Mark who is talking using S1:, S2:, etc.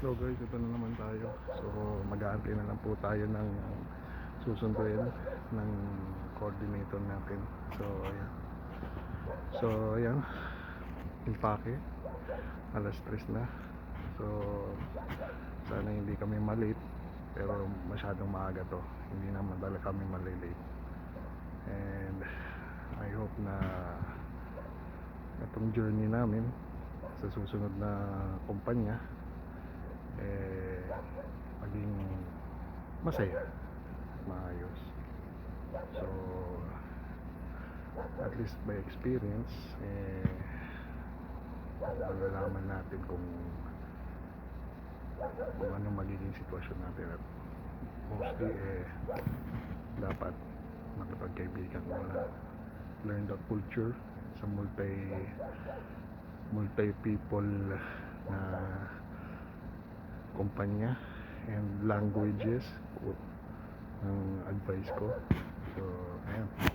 S1: So guys, ito na naman tayo. So mag-aantay na lang po tayo ng susunduin ng coordinator natin. So ayan. So ayan. Impake. Alas 3 na. So sana hindi kami malate. Pero masyadong maaga to. Hindi naman talaga kami malilate. And I hope na itong journey namin sa susunod na kumpanya maging masaya, maayos. So at least by experience malalaman natin kung ano magiging sitwasyon natin, at mostly dapat makipagkaibigan muna, learn the culture sa multi people na kumpanya, and languages ang advice ko. So ayan.